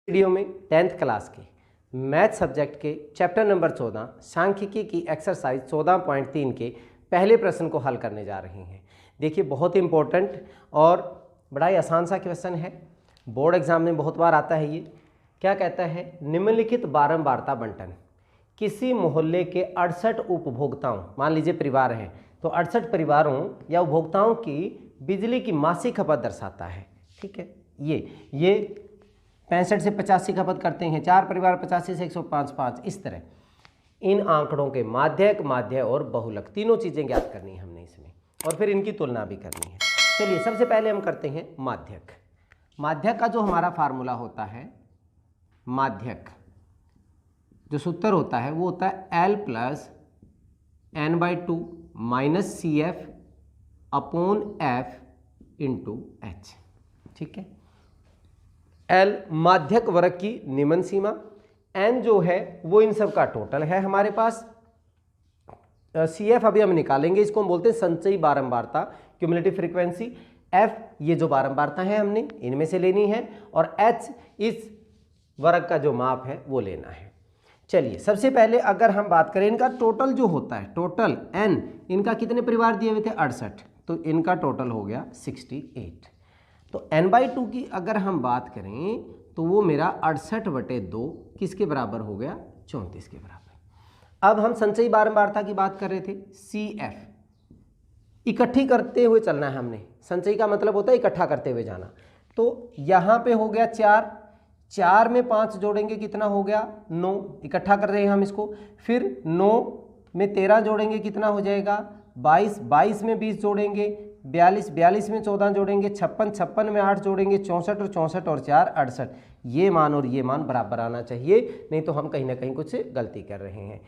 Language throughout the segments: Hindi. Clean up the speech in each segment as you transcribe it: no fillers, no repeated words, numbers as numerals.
वीडियो में 10th क्लास के मैथ सब्जेक्ट के चैप्टर नंबर 14 सांख्यिकी की एक्सरसाइज 14.3 के पहले प्रश्न को हल करने जा रहे हैं। देखिए बहुत इंपॉर्टेंट और बड़ा ही आसान सा क्वेश्चन है, बोर्ड एग्जाम में बहुत बार आता है। ये क्या कहता है, निम्नलिखित बारंबारता बंटन किसी मोहल्ले के 68 उपभोक्ताओं, मान लीजिए परिवार हैं तो 68 परिवारों या उपभोक्ताओं की बिजली की मासिक खपत दर्शाता है। ठीक है, ये 65 से 85 खपत करते हैं, 4 परिवार 85 से 105, इस तरह इन आंकड़ों के माध्यक, माध्य और बहुलक तीनों चीज़ें ज्ञात करनी है हमने इसमें, और फिर इनकी तुलना भी करनी है। चलिए सबसे पहले हम करते हैं माध्यक। माध्यक का जो हमारा फार्मूला होता है, माध्यक जो सूत्र होता है वो होता है L plus n/2 minus CF upon F into H। ठीक है, L माध्यक वर्ग की निम्न सीमा, N जो है वो इन सब का टोटल है हमारे पास, CF अभी हम निकालेंगे, इसको हम बोलते हैं संचयी बारंबारता, क्यूमुलेटिव फ्रीक्वेंसी। F ये जो बारंबारता है हमने इनमें से लेनी है, और H इस वर्ग का जो माप है वो लेना है। चलिए सबसे पहले अगर हम बात करें इनका टोटल जो होता है, टोटल N, इनका कितने परिवार दिए हुए थे 68, तो इनका टोटल हो गया 68। तो n/2 की अगर हम बात करें तो वो मेरा 68/2 किसके बराबर हो गया, 34 के बराबर। अब हम संचयी बारंबारता की बात कर रहे थे, CF इकट्ठी करते हुए चलना है हमने, संचयी का मतलब होता है इकट्ठा करते हुए जाना। तो यहाँ पे हो गया 4 में 5 जोड़ेंगे कितना हो गया 9, इकट्ठा कर रहे हैं हम इसको। फिर 9 में 13 जोड़ेंगे कितना हो जाएगा 22 में 20 जोड़ेंगे 42 में 14 जोड़ेंगे 56 में 8 जोड़ेंगे 64 और 4 68। ये मान और ये मान बराबर आना चाहिए, नहीं तो हम कहीं ना कहीं कुछ गलती कर रहे हैं।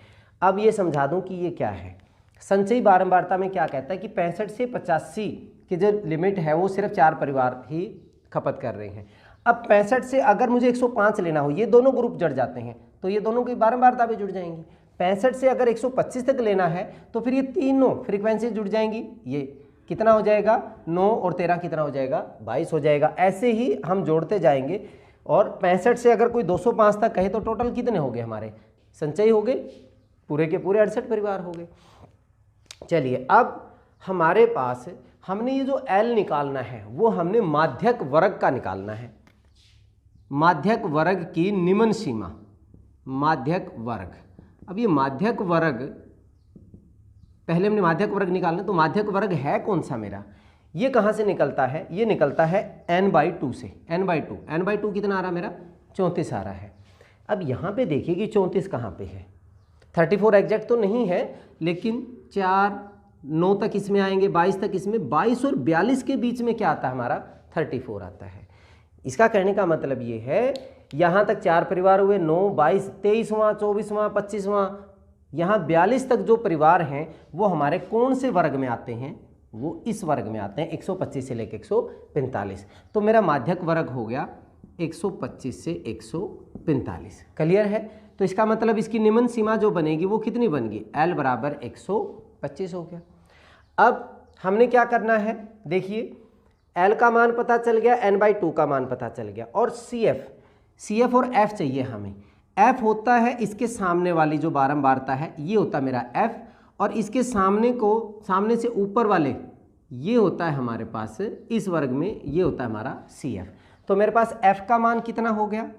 अब ये समझा दूं कि ये क्या है। संचयी बारंबारता में क्या कहता है कि 65 से 85 की जो लिमिट है वो सिर्फ 4 परिवार ही खपत कर रहे हैं। अब 65 से अगर मुझे 105 लेना हो, ये दोनों ग्रुप जुड़ जाते हैं तो ये दोनों की बारंबारता भी जुड़ जाएंगी। 65 से अगर 125 तक लेना है तो फिर ये तीनों फ्रीक्वेंसी जुड़ जाएंगी। ये कितना हो जाएगा 9 और 13 कितना हो जाएगा 22 हो जाएगा। ऐसे ही हम जोड़ते जाएंगे, और 65 से अगर कोई 205 तक कहे तो टोटल कितने हो गए हमारे, संचयी हो गए पूरे के पूरे 68 परिवार हो गए। चलिए अब हमारे पास हमने ये जो L निकालना है वो हमने माध्यक वर्ग का निकालना है, माध्यक वर्ग की निम्न सीमा, माध्यक वर्ग। अब ये माध्यक वर्ग, पहले हमने माध्यक वर्ग निकालना, तो माध्यक वर्ग है कौन सा मेरा, ये कहाँ से निकलता है, ये निकलता है n/2 से। n/2 कितना आ रहा मेरा 34 आ रहा है। अब यहाँ पे देखिए कि 34 कहाँ पे है, 34 एग्जैक्ट तो नहीं है, लेकिन 4 9 तक इसमें आएंगे, 22 तक इसमें, 22 और 42 के बीच में क्या आता है हमारा 34 आता है। इसका कहने का मतलब ये है, यहाँ तक 4 परिवार हुए, 9 22 23वां 24वां 25वां, यहाँ 42 तक जो परिवार हैं वो हमारे कौन से वर्ग में आते हैं, वो इस वर्ग में आते हैं 125 से लेकर 145। तो मेरा माध्यक वर्ग हो गया 125 से 145। क्लियर है। तो इसका मतलब इसकी निम्न सीमा जो बनेगी वो कितनी बनेगी, L बराबर 125 हो गया। अब हमने क्या करना है, देखिए L का मान पता चल गया, n/2 का मान पता चल गया, और CF और F चाहिए हमें। F होता है इसके सामने वाली जो बारंबारता है, ये होता है मेरा F, और इसके सामने से ऊपर वाले ये होता है हमारे पास इस वर्ग में, ये होता है हमारा CF। तो मेरे पास F का मान कितना हो गया,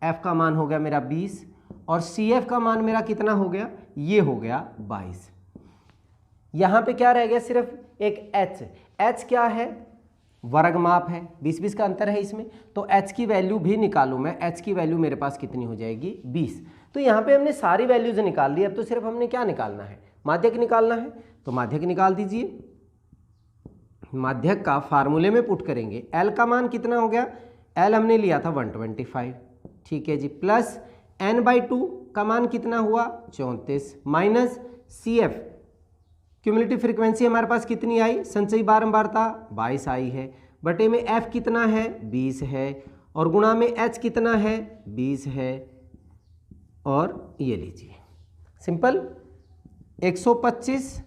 F का मान हो गया मेरा 20, और CF का मान मेरा कितना हो गया, ये हो गया 22। यहाँ पे क्या रह गया, सिर्फ एक H क्या है, वर्ग माप है, 20 का अंतर है इसमें, तो H की वैल्यू भी निकालूं मैं, H की वैल्यू मेरे पास कितनी हो जाएगी 20। तो यहाँ पे हमने सारी वैल्यूज निकाल ली, अब तो सिर्फ हमने क्या निकालना है, माध्यक निकालना है। तो माध्यक निकाल दीजिए, माध्यक का फार्मूले में पुट करेंगे, L का मान कितना हो गया, L हमने लिया था 125, ठीक है जी, प्लस n/2 का मान कितना हुआ 34, माइनस CF क्यूमुलेटिव फ्रीक्वेंसी हमारे पास कितनी आई, संचयी बारंबारता 22 आई है, बटे में F कितना है 20 है, और गुणा में H कितना है 20 है, और ये लीजिए सिंपल 125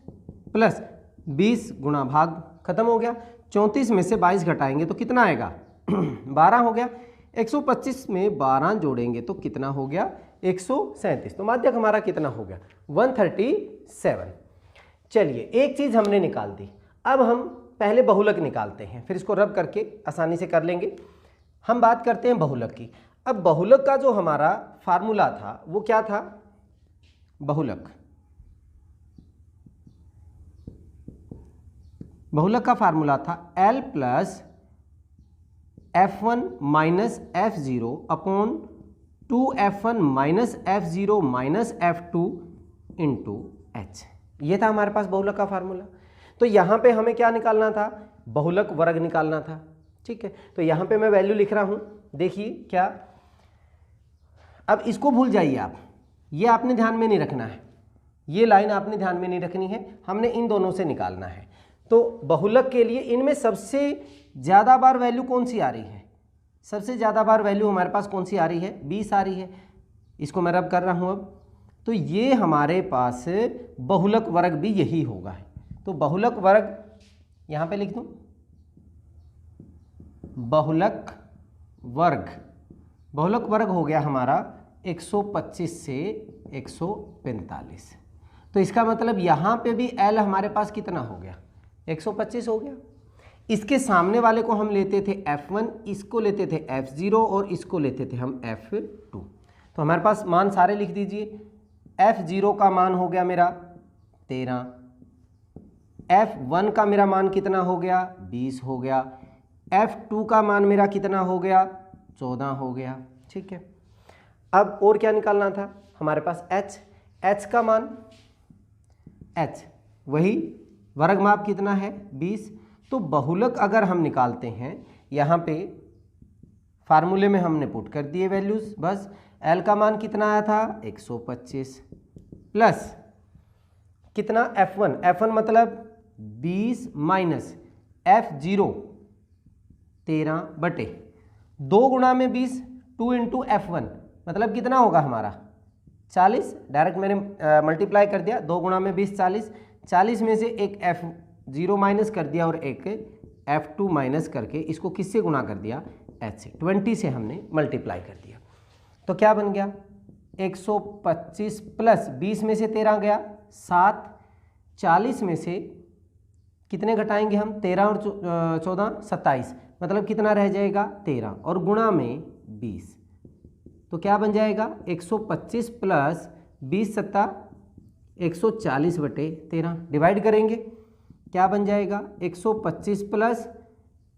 प्लस 20 गुणा भाग, खत्म हो गया। 34 में से 22 घटाएंगे तो कितना आएगा 12 हो गया। 125 में 12 जोड़ेंगे तो कितना हो गया 137। तो माध्यक हमारा कितना हो गया 137। चलिए एक चीज़ हमने निकाल दी, अब हम पहले बहुलक निकालते हैं, फिर इसको रब करके आसानी से कर लेंगे। हम बात करते हैं बहुलक की। अब बहुलक का जो हमारा फार्मूला था वो क्या था, बहुलक का फार्मूला था L plus F1 minus F0 upon 2F1 minus F0 minus F2 into H। ये था हमारे पास बहुलक का फार्मूला। तो यहाँ पे हमें क्या निकालना था, बहुलक वर्ग निकालना था। ठीक है, तो यहाँ पे मैं वैल्यू लिख रहा हूँ, देखिए क्या। अब इसको भूल जाइए आप, ये आपने ध्यान में नहीं रखना है, ये लाइन आपने ध्यान में नहीं रखनी है, हमने इन दोनों से निकालना है। तो बहुलक के लिए इनमें सबसे ज़्यादा बार वैल्यू कौन सी आ रही है, सबसे ज़्यादा बार वैल्यू हमारे पास कौन सी आ रही है 20 आ रही है। इसको मैं रब कर रहा हूँ अब, तो ये हमारे पास बहुलक वर्ग भी यही होगा। तो बहुलक वर्ग यहाँ पे लिख दूँ, बहुलक वर्ग हो गया हमारा 125 से 145। तो इसका मतलब यहाँ पे भी L हमारे पास कितना हो गया 125 हो गया। इसके सामने वाले को हम लेते थे F1, इसको लेते थे F0 और इसको लेते थे हम F2। तो हमारे पास मान सारे लिख दीजिए। F0 का मान हो गया मेरा 13, F1 का मेरा मान कितना हो गया 20 हो गया, F2 का मान मेरा कितना हो गया 14 हो गया। ठीक है, अब और क्या निकालना था हमारे पास H का मान, H वही वर्ग माप कितना है 20। तो बहुलक अगर हम निकालते हैं, यहाँ पे फार्मूले में हमने पुट कर दिए वैल्यूज, बस L का मान कितना आया था 125 प्लस कितना F1 मतलब 20 माइनस F0 13 बटे 2 गुणा में 20, 2 इंटू F1 मतलब कितना होगा हमारा 40। डायरेक्ट मैंने मल्टीप्लाई कर दिया, 2 गुणा में 20 40 में से एक F0 माइनस कर दिया और एक F2 माइनस करके इसको किससे गुणा कर दिया H से, 20 से हमने मल्टीप्लाई कर दिया। तो क्या बन गया 125 प्लस 20 में से 13 गया 7, 40 में से कितने घटाएंगे हम 13 और 14 27, मतलब कितना रह जाएगा 13 और गुणा में 20। तो क्या बन जाएगा 125 प्लस 20 सत्ता 140 बटे 13, डिवाइड करेंगे क्या बन जाएगा 125 प्लस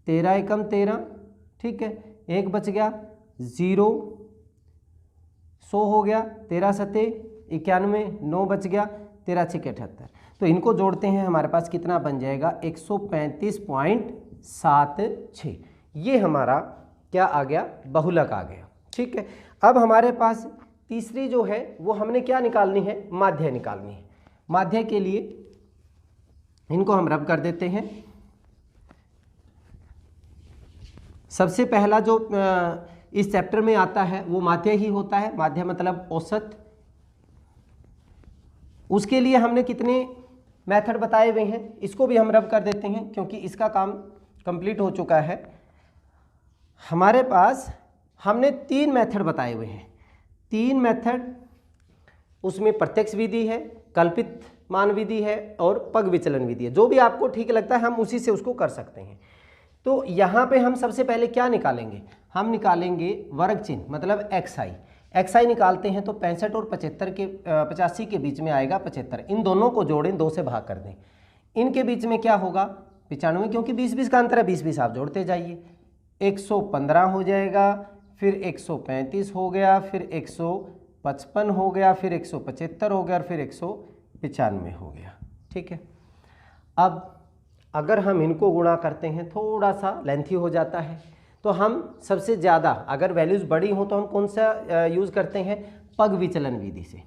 13 एकम 13। ठीक है, एक बच गया 0, 100 हो गया, 13 सत्ते 91, 9 बच गया, 13 छः 78। तो इनको जोड़ते हैं हमारे पास कितना बन जाएगा 135.76। ये हमारा क्या आ गया बहुलक आ गया। ठीक है, अब हमारे पास तीसरी जो है वो हमने क्या निकालनी है माध्य निकालनी है। माध्य के लिए इनको हम रब कर देते हैं। सबसे पहला जो इस चैप्टर में आता है वो माध्य ही होता है, माध्य मतलब औसत। उसके लिए हमने कितने मेथड बताए हुए हैं, इसको भी हम रब कर देते हैं क्योंकि इसका काम कंप्लीट हो चुका है। हमारे पास हमने 3 मेथड बताए हुए हैं, 3 मेथड, उसमें प्रत्यक्ष विधि है, कल्पित मान विधि है और पग विचलन विधि है। जो भी आपको ठीक लगता है हम उसी से उसको कर सकते हैं। तो यहाँ पे हम सबसे पहले क्या निकालेंगे, हम निकालेंगे वर्ग चिन्ह मतलब xi निकालते हैं तो 65 और 85 के बीच में आएगा 75। इन दोनों को जोड़ें, 2 से भाग कर दें, इनके बीच में क्या होगा 95, क्योंकि 20-20 का अंतर है, 20-20 आप जोड़ते जाइए, 115 हो जाएगा, फिर 135 हो गया, फिर 155 हो गया, फिर 175 हो गया और फिर 195 हो गया। ठीक है, अब अगर हम इनको गुणा करते हैं थोड़ा सा लेंथी हो जाता है, तो हम सबसे ज़्यादा अगर वैल्यूज़ बड़ी हो तो हम कौन सा यूज़ करते हैं पग विचलन विधि से।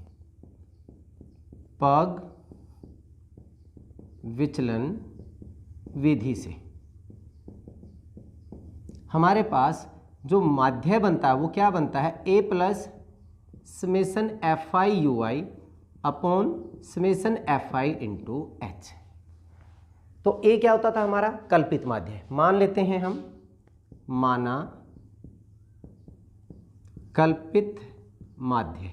पग विचलन विधि से हमारे पास जो माध्य बनता है वो क्या बनता है a plus summation fi ui upon summation fi into h। तो a क्या होता था हमारा कल्पित माध्य, मान लेते हैं हम, माना कल्पित माध्य,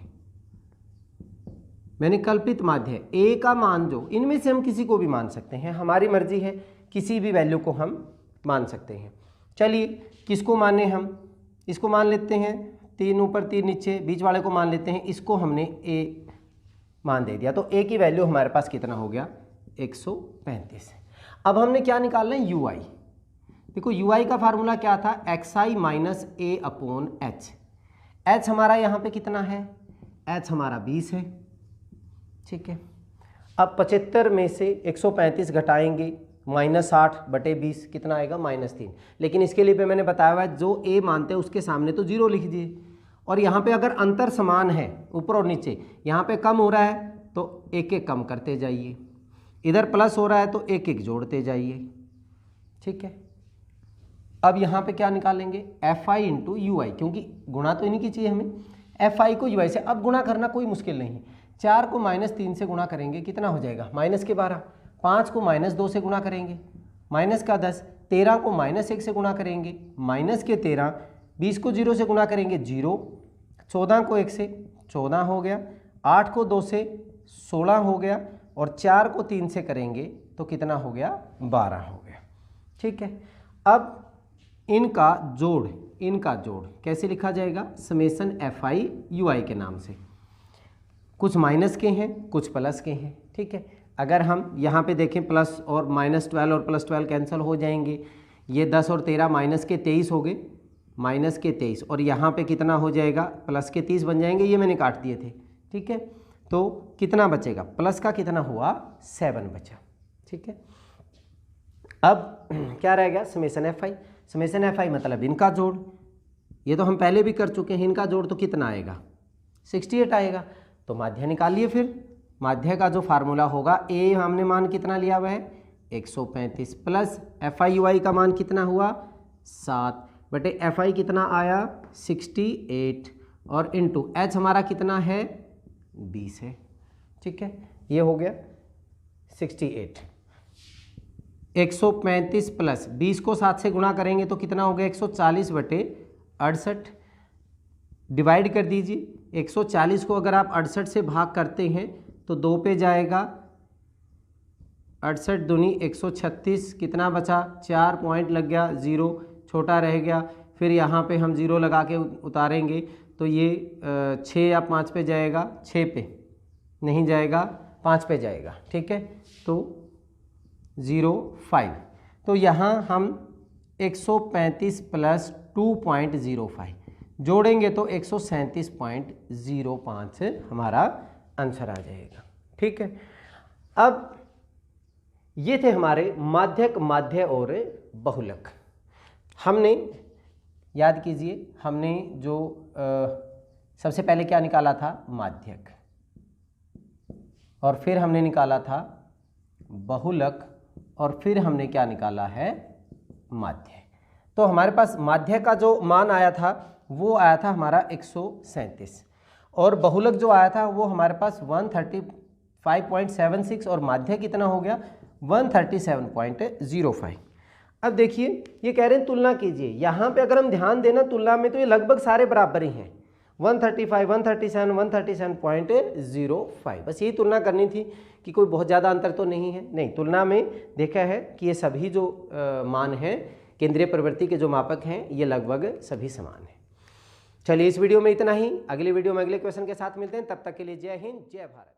मैंने कल्पित माध्य ए का मान जो, इनमें से हम किसी को भी मान सकते हैं, हमारी मर्जी है, किसी भी वैल्यू को हम मान सकते हैं। चलिए किसको माने हम, इसको मान लेते हैं, 3 ऊपर 3 नीचे, बीच वाले को मान लेते हैं, इसको हमने ए मान दे दिया, तो ए की वैल्यू हमारे पास कितना हो गया 135। अब हमने क्या निकालना है, यू आई। देखो यू आई का फार्मूला क्या था, एक्स आई माइनस ए अपॉन एच। एच हमारा यहाँ पे कितना है, एच हमारा 20 है, ठीक है। अब 75 में से 135 घटाएंगे, -8/20 कितना आएगा, -3। लेकिन इसके लिए पे मैंने बताया हुआ है जो ए मानते हैं उसके सामने तो 0 लिख दिए, और यहाँ पे अगर अंतर समान है ऊपर और नीचे, यहाँ पे कम हो रहा है तो एक एक कम करते जाइए, इधर प्लस हो रहा है तो एक एक जोड़ते जाइए, ठीक है। अब यहाँ पे क्या निकालेंगे, एफ आई इंटू यू आई, क्योंकि गुणा तो इन्हीं की चाहिए हमें, एफ आई को यू आई से। अब गुणा करना कोई मुश्किल नहीं, 4 को -3 से गुणा करेंगे कितना हो जाएगा, -12। 5 को -2 से गुणा करेंगे, -10। 13 को -1 से गुणा करेंगे, -13। 20 को 0 से गुणा करेंगे 0। 14 को 1 से 14 हो गया, 8 को 2 से 16 हो गया, और 4 को 3 से करेंगे तो कितना हो गया, 12 हो गया, ठीक है। अब इनका जोड़ कैसे लिखा जाएगा, समेसन एफ आई यू आई के नाम से। कुछ माइनस के हैं, कुछ प्लस के हैं, ठीक है। अगर हम यहाँ पे देखें, प्लस और -12 और +12 कैंसिल हो जाएंगे, ये 10 और 13 माइनस के 23 हो गए, -23, और यहाँ पे कितना हो जाएगा, प्लस के 30 बन जाएंगे, ये मैंने काट दिए थे, ठीक है। तो कितना बचेगा, प्लस का कितना हुआ, 7 बचा, ठीक है। अब क्या रह गया, summation F I. Summation F I मतलब इनका जोड़, ये तो हम पहले भी कर चुके हैं, इनका जोड़ तो कितना आएगा, 68 आएगा। तो माध्य निकालिए फिर, माध्य का जो फार्मूला होगा, ए हमने मान कितना लिया हुआ है 135, प्लस एफ आई यू आई का मान कितना हुआ 7 बटे एफ आई कितना आया 68, और इंटू एच हमारा कितना है 20 है, ठीक है। ये हो गया 68। 135 प्लस 20 को 7 से गुणा करेंगे तो कितना हो गया 140/68। डिवाइड कर दीजिए, 140 को अगर आप 68 से भाग करते हैं तो 2 पे जाएगा, 68 दूनी 136, कितना बचा 4 पॉइंट लग गया, 0 छोटा रह गया। फिर यहाँ पे हम 0 लगा के उतारेंगे तो ये 6 या 5 पे जाएगा, 6 पे नहीं जाएगा, 5 पे जाएगा, ठीक है। तो 0.5, तो यहाँ हम 135 प्लस 2.05 जोड़ेंगे तो 137.05 हमारा आंसर आ जाएगा, ठीक है। अब ये थे हमारे माध्यक, माध्य और बहुलक। हमने याद कीजिए, हमने जो सबसे पहले क्या निकाला था, माध्यक, और फिर हमने निकाला था बहुलक, और फिर हमने क्या निकाला है, माध्य। तो हमारे पास माध्य का जो मान आया था वो आया था हमारा 137, और बहुलक जो आया था वो हमारे पास 135.76, और माध्य कितना हो गया 137.05। अब देखिए ये कह रहे हैं तुलना कीजिए, यहाँ पे अगर हम ध्यान देना तुलना में तो ये लगभग सारे बराबर ही हैं, 135, 137, 137.05। बस यही तुलना करनी थी कि कोई बहुत ज़्यादा अंतर तो नहीं है। नहीं, तुलना में देखा है कि ये सभी जो मान हैं, केंद्रीय प्रवृत्ति के जो मापक हैं, ये लगभग सभी समान हैं। चलिए इस वीडियो में इतना ही, अगली वीडियो में अगले क्वेश्चन के साथ मिलते हैं, तब तक के लिए जय हिंद, जय भारत।